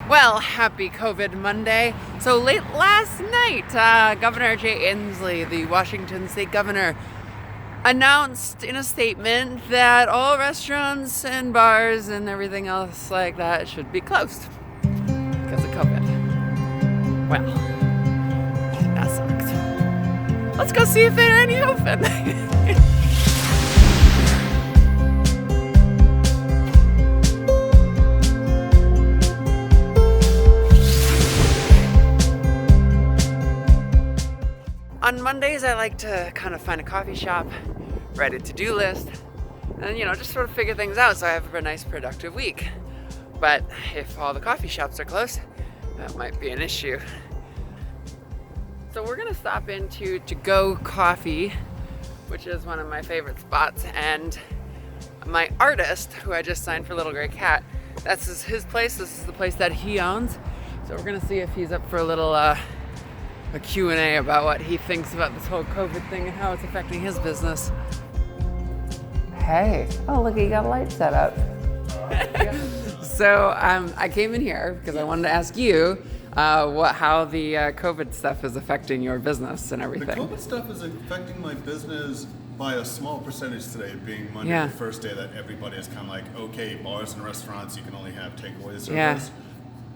Well, happy COVID Monday. So late last night, Governor Jay Inslee, the Washington state governor, announced in a statement that all restaurants and bars and everything else like that should be closed because of COVID. Well, that sucks. Let's go see if there are any open. On Mondays, I like to kind of find a coffee shop, write a to-do list, and, just sort of figure things out so I have a nice productive week. But if all the coffee shops are closed, that might be an issue. So we're gonna stop into To Go Coffee, which is one of my favorite spots, and my artist, who I just signed for Little Gray Cat, that's his place. This is the place that he owns. So we're gonna see if he's up for a little a Q&A about what he thinks about this whole COVID thing and how it's affecting his business. Hey. Oh, look, you got a light set up. So I came in here because I wanted to ask you how the COVID stuff is affecting your business and everything. The COVID stuff is affecting my business by a small percentage today, being Monday, the first day that everybody is kind of like, okay, bars and restaurants, you can only have takeaway service. Yeah.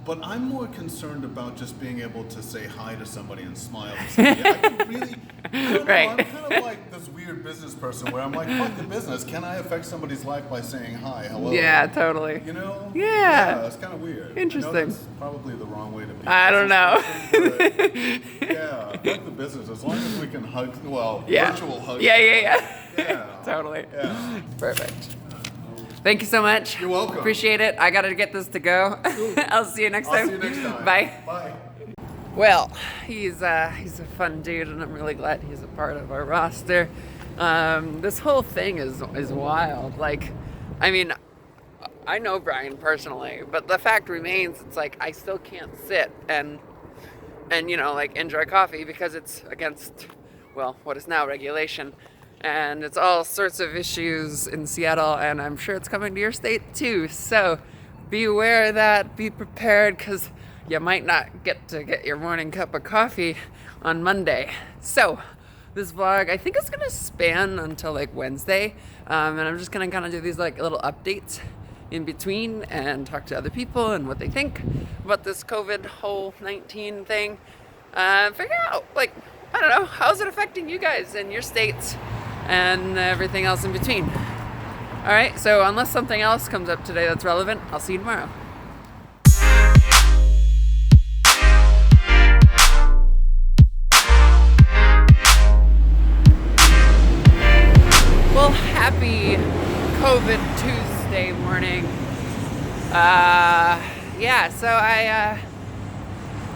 But I'm more concerned about just being able to say hi to somebody and smile. And say, I can really, I don't know, Right. I'm kind of like this weird business person where I'm like, fuck the business. Can I affect somebody's life by saying hi, hello? Yeah, totally. You know? Yeah. It's kind of weird. Interesting. I know that's probably the wrong way to be. I don't know. Yeah, fuck the business. As long as we can hug, Yeah. virtual hugs. Yeah. Totally. Yeah. Perfect. Thank you so much. You're welcome. Appreciate it. I got to get this to go. I'll see you next time. See you next time. Bye. Bye. Well, he's a fun dude, and I'm really glad he's a part of our roster. This whole thing is wild. Like, I mean, I know Brian personally, but the fact remains, it's like I still can't sit and enjoy coffee because it's against, what is now regulation. And it's all sorts of issues in Seattle, and I'm sure it's coming to your state too. So be aware of that, be prepared, because you might not get to get your morning cup of coffee on Monday. So this vlog, I think it's gonna span until like Wednesday, and I'm just gonna kind of do these like little updates in between and talk to other people and what they think about this COVID whole 19 thing. Figure out, I don't know, how's it affecting you guys in your states and everything else in between. All right, so unless something else comes up today that's relevant, I'll see you tomorrow. Well, happy COVID Tuesday morning. So I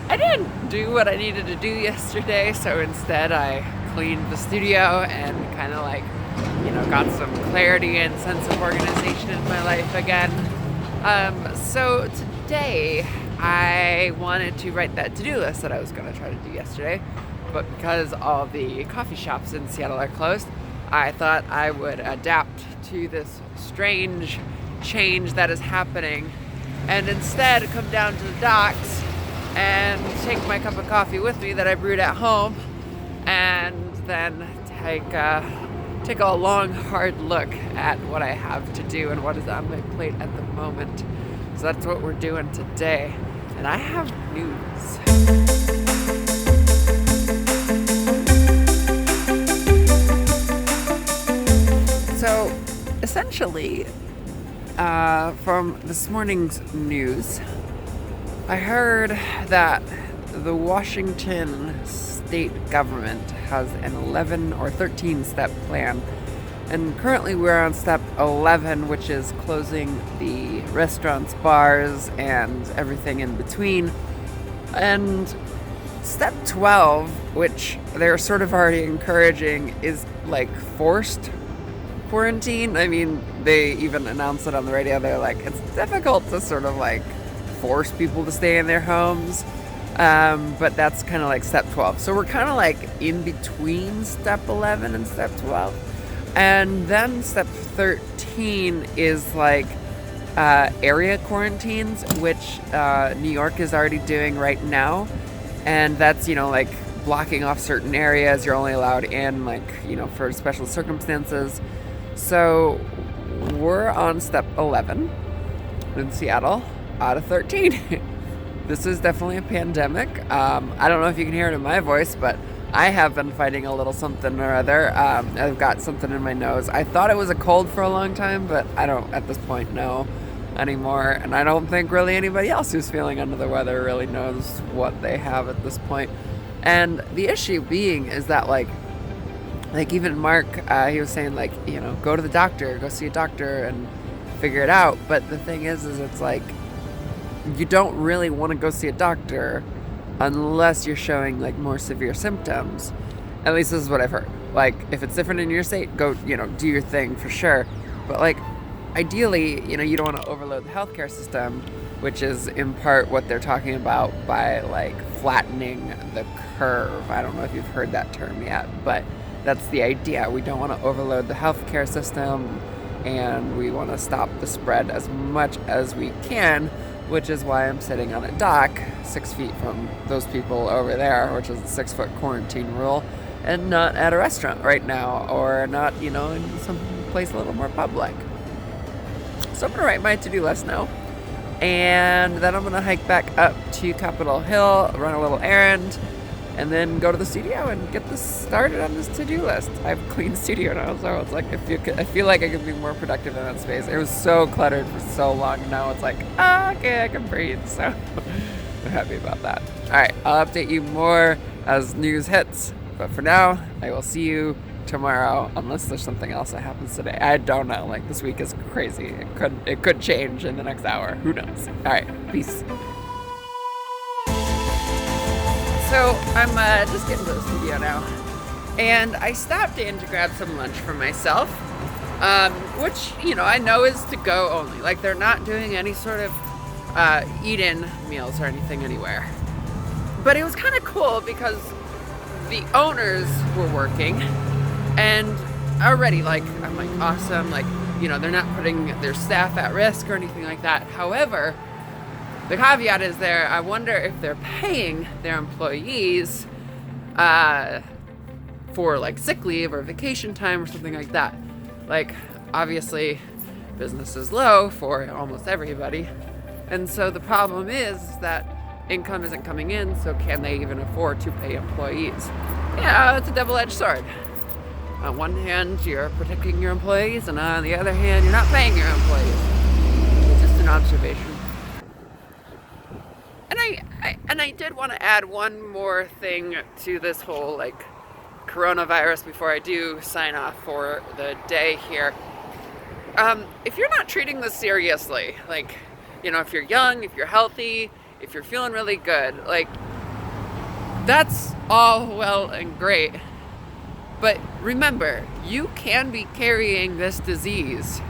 didn't do what I needed to do yesterday, so instead I cleaned the studio and kind of got some clarity and sense of organization in my life again. So today I wanted to write that to-do list that I was going to try to do yesterday, but because all the coffee shops in Seattle are closed, I thought I would adapt to this strange change that is happening and instead come down to the docks and take my cup of coffee with me that I brewed at home, and then take a long, hard look at what I have to do and what is on my plate at the moment. So that's what we're doing today. And I have news. So essentially, from this morning's news, I heard that the Washington state government has an 11 or 13 step plan, and currently we're on step 11, which is closing the restaurants, bars, and everything in between. And step 12, which they're sort of already encouraging, is like forced quarantine. I mean, they even announced it on the radio. They're like, it's difficult to sort of force people to stay in their homes. But that's kind of like step 12. So we're kind of in between step 11 and step 12. And then step 13 is area quarantines, which New York is already doing right now. And that's, like blocking off certain areas. You're only allowed in, like, for special circumstances. So we're on step 11 in Seattle out of 13. This is definitely a pandemic. I don't know if you can hear it in my voice, but I have been fighting a little something or other. I've got something in my nose. I thought it was a cold for a long time, but I don't at this point know anymore. And I don't think really anybody else who's feeling under the weather really knows what they have at this point. And the issue being is that like even Mark, he was saying like, go to the doctor, go see a doctor and figure it out. But the thing is it's like, you don't really want to go see a doctor unless you're showing like more severe symptoms. At least this is what I've heard. Like if it's different in your state, go, do your thing for sure. But like ideally, you don't want to overload the healthcare system, which is in part what they're talking about by like flattening the curve. I don't know if you've heard that term yet, but that's the idea. We don't want to overload the healthcare system, and we want to stop the spread as much as we can, which is why I'm sitting on a dock 6 feet from those people over there, which is the 6-foot quarantine rule, and not at a restaurant right now, or not, in some place a little more public. So I'm going to write my to-do list now, and then I'm going to hike back up to Capitol Hill, run a little errand, and then go to the studio and get this started on this to-do list. I have a clean studio now, so it's like I feel like I could be more productive in that space. It was so cluttered for so long, and now it's like, okay, I can breathe. So I'm happy about that. All right, I'll update you more as news hits. But for now, I will see you tomorrow, unless there's something else that happens today. I don't know. Like, this week is crazy. It could change in the next hour. Who knows? All right, peace. So I'm just getting to the studio now, and I stopped in to grab some lunch for myself, which, I know is to go only. Like, they're not doing any sort of eat-in meals or anything anywhere. But it was kind of cool because the owners were working, and already, like, I'm like, awesome, like, they're not putting their staff at risk or anything like that. However, the caveat is there, I wonder if they're paying their employees for like sick leave or vacation time or something like that. Like, obviously, business is low for almost everybody. And so the problem is that income isn't coming in, so can they even afford to pay employees? Yeah, it's a double-edged sword. On one hand, you're protecting your employees, and on the other hand, you're not paying your employees. It's just an observation. And I did want to add one more thing to this whole like coronavirus before I do sign off for the day here. If you're not treating this seriously, like, if you're young, if you're healthy, if you're feeling really good, like, that's all well and great. But remember, you can be carrying this disease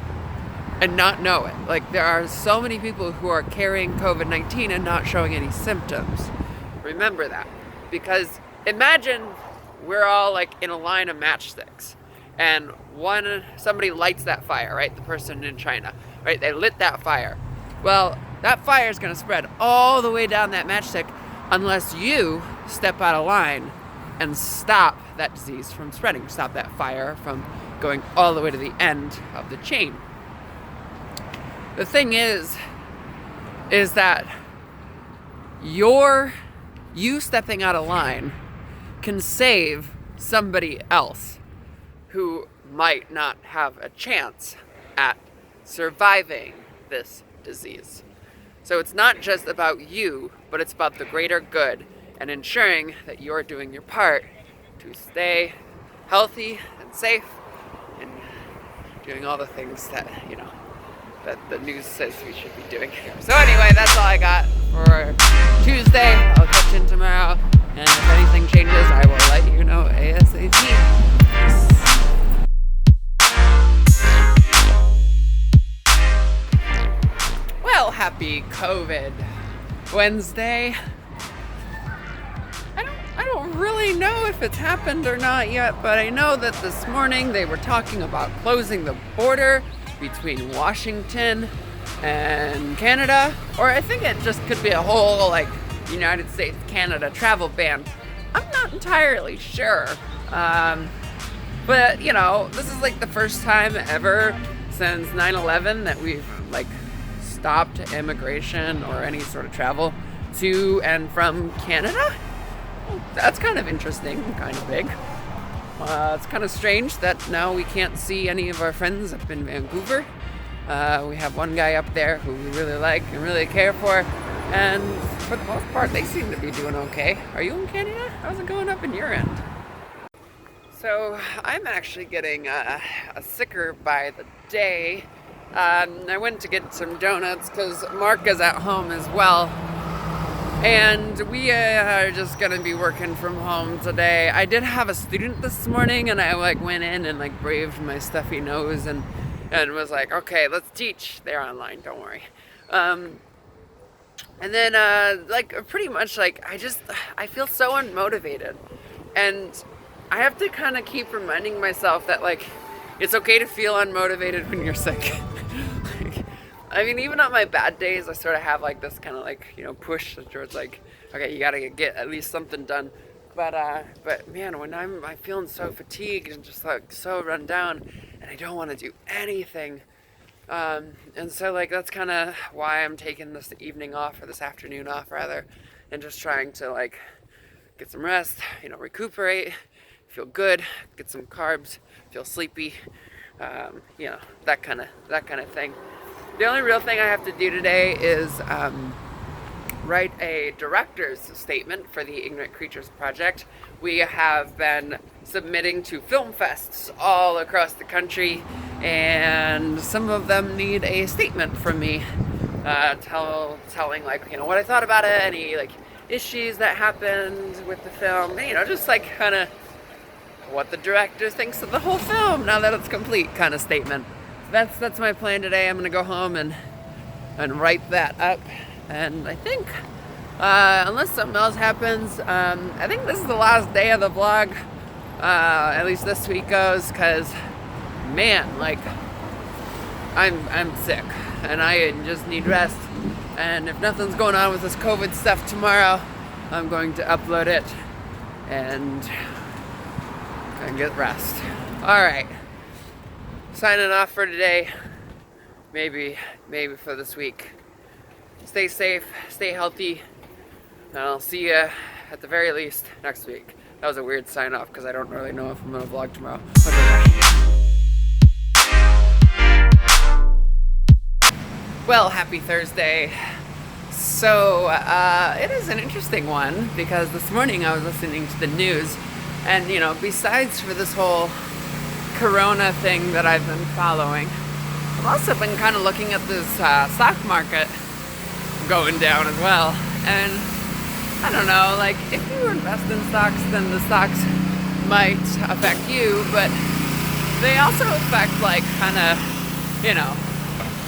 and not know it. Like, there are so many people who are carrying COVID-19 and not showing any symptoms. Remember that. Because imagine we're all like in a line of matchsticks, and somebody lights that fire, right? The person in China, right? They lit that fire. Well, that fire is going to spread all the way down that matchstick unless you step out of line and stop that disease from spreading, stop that fire from going all the way to the end of the chain. The thing is that you stepping out of line can save somebody else who might not have a chance at surviving this disease. So it's not just about you, but it's about the greater good and ensuring that you're doing your part to stay healthy and safe and doing all the things that, that the news says we should be doing. So anyway, that's all I got for Tuesday. I'll catch you tomorrow, and if anything changes, I will let you know ASAP. Well, happy COVID Wednesday. I don't really know if it's happened or not yet, but I know that this morning they were talking about closing the border between Washington and Canada, or I think it just could be a whole like United States Canada travel ban. I'm not entirely sure, but this is like the first time ever since 9/11 that we've like stopped immigration or any sort of travel to and from Canada. That's kind of interesting, kind of big. It's kind of strange that now we can't see any of our friends up in Vancouver. We have one guy up there who we really like and really care for, and for the most part, they seem to be doing okay. Are you in Canada? How's it going up in your end? So I'm actually getting sicker by the day. I went to get some donuts because Mark is at home as well. And we are just gonna be working from home today. I did have a student this morning, and I like went in and like braved my stuffy nose and was like, okay, let's teach. They're online, don't worry. And then like pretty much like I feel so unmotivated, and I have to kind of keep reminding myself that like it's okay to feel unmotivated when you're sick. I mean, even on my bad days, I sort of have like this kind of like, push towards like, okay, you gotta get at least something done. But man, when I'm feeling so fatigued and just like so run down, and I don't want to do anything, and so like that's kind of why I'm taking this evening off, or this afternoon off rather, and just trying to like get some rest, recuperate, feel good, get some carbs, feel sleepy, that kind of thing. The only real thing I have to do today is write a director's statement for the Ignorant Creatures Project. We have been submitting to film fests all across the country, and some of them need a statement from me, telling like what I thought about it, any like issues that happened with the film, just like kind of what the director thinks of the whole film now that it's complete, kind of statement. That's my plan today. I'm gonna go home and write that up, and I think unless something else happens, I think this is the last day of the vlog, at least this week goes, because man, like I'm sick and I just need rest, and if nothing's going on with this COVID stuff tomorrow, I'm going to upload it and get rest. All right. Signing off for today, maybe for this week. Stay safe, stay healthy, and I'll see you at the very least next week. That was a weird sign off because I don't really know if I'm gonna vlog tomorrow. Well, happy Thursday. So it is an interesting one because this morning I was listening to the news, and besides for this whole Corona thing that I've been following, I've also been kind of looking at this stock market going down as well. And I don't know, like if you invest in stocks, then the stocks might affect you, but they also affect like kind of,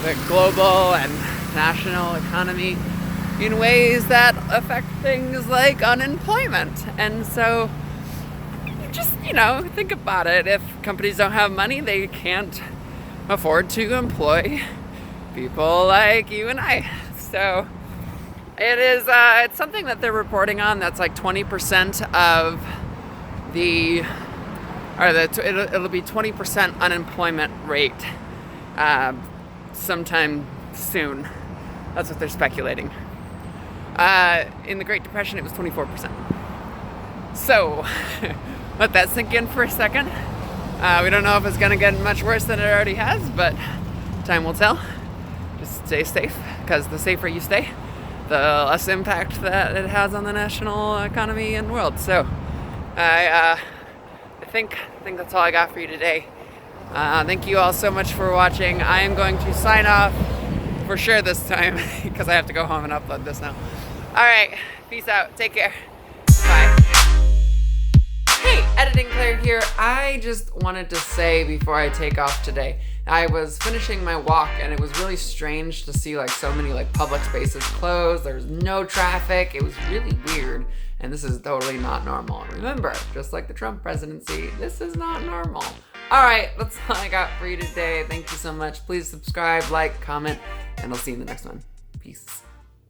the global and national economy in ways that affect things like unemployment. And so just, think about it. If companies don't have money, they can't afford to employ people like you and I. So it is, it's something that they're reporting on that's like 20% of it'll be 20% unemployment rate sometime soon. That's what they're speculating. In the Great Depression, it was 24%. So let that sink in for a second. We don't know if it's going to get much worse than it already has, but time will tell. Just stay safe, because the safer you stay, the less impact that it has on the national economy and world. So I think that's all I got for you today. Thank you all so much for watching. I am going to sign off for sure this time because I have to go home and upload this now. All right, peace out. Take care. Bye. Hey, Editing Claire here. I just wanted to say before I take off today, I was finishing my walk and it was really strange to see like so many like public spaces closed. There was no traffic. It was really weird, and this is totally not normal. Remember, just like the Trump presidency, this is not normal. All right, that's all I got for you today. Thank you so much. Please subscribe, like, comment, and I'll see you in the next one. Peace.